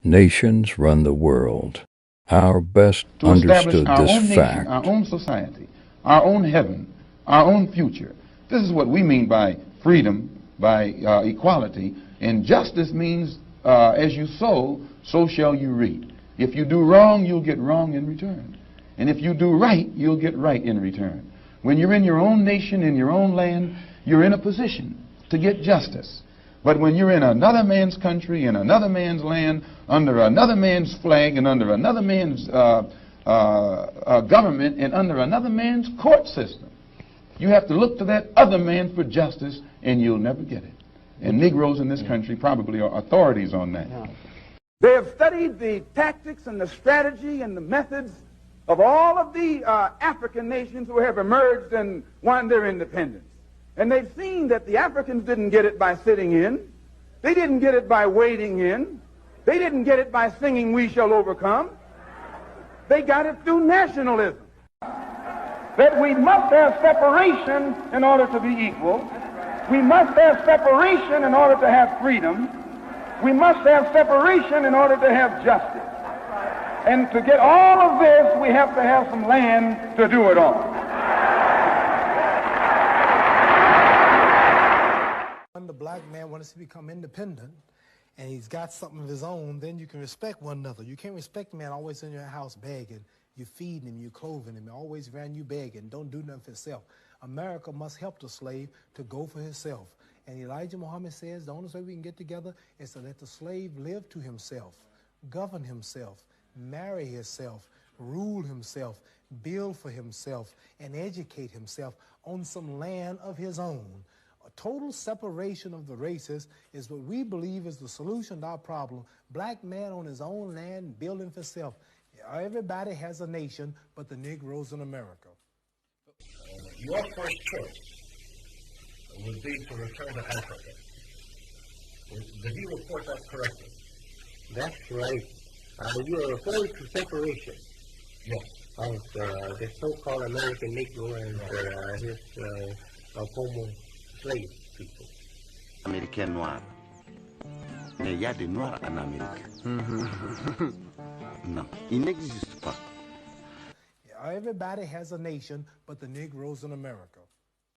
Nations run the world. Our best To establish understood our this own nation, fact. our own society, our own heaven, our own future. This is what we mean by freedom, by equality. And justice means as you sow, so shall you reap. If you do wrong, you'll get wrong in return. And if you do right, you'll get right in return. When you're in your own nation, in your own land, you're in a position to get justice. But when you're in another man's country, in another man's land, under another man's flag, and under another man's government, and under another man's court system, you have to look to that other man for justice, and you'll never get it. And Negroes in this country probably are authorities on that. They have studied the tactics and the strategy and the methods of all of the African nations who have emerged and won their independence. And they've seen that the Africans didn't get it by sitting in. They didn't get it by waiting in. They didn't get it by singing, "We shall overcome." They got it through nationalism. That we must have separation in order to be equal. We must have separation in order to have freedom. We must have separation in order to have justice. And to get all of this, we have to have some land to do it on. When the black man wants to become independent and he's got something of his own, then you can respect one another. You can't respect a man always in your house begging. You feeding him, you clothing him, always around you begging. Don't do nothing for himself. America must help the slave to go for himself. And Elijah Muhammad says the only way we can get together is to let the slave live to himself, govern himself, marry himself, rule himself, build for himself, and educate himself on some land of his own. A total separation of the races is what we believe is the solution to our problem. Black man on his own land, building for himself. Everybody has a nation but the Negroes in America. Your first choice would be to return to Africa. Did you report that correctly? That's right. You are referring to separation. Yes. Of the so-called American Negro and his former slave people. Américain noir. Mais il y a des noirs en Amérique. Non, il n'existe pas. Everybody has a nation but the Negroes in America.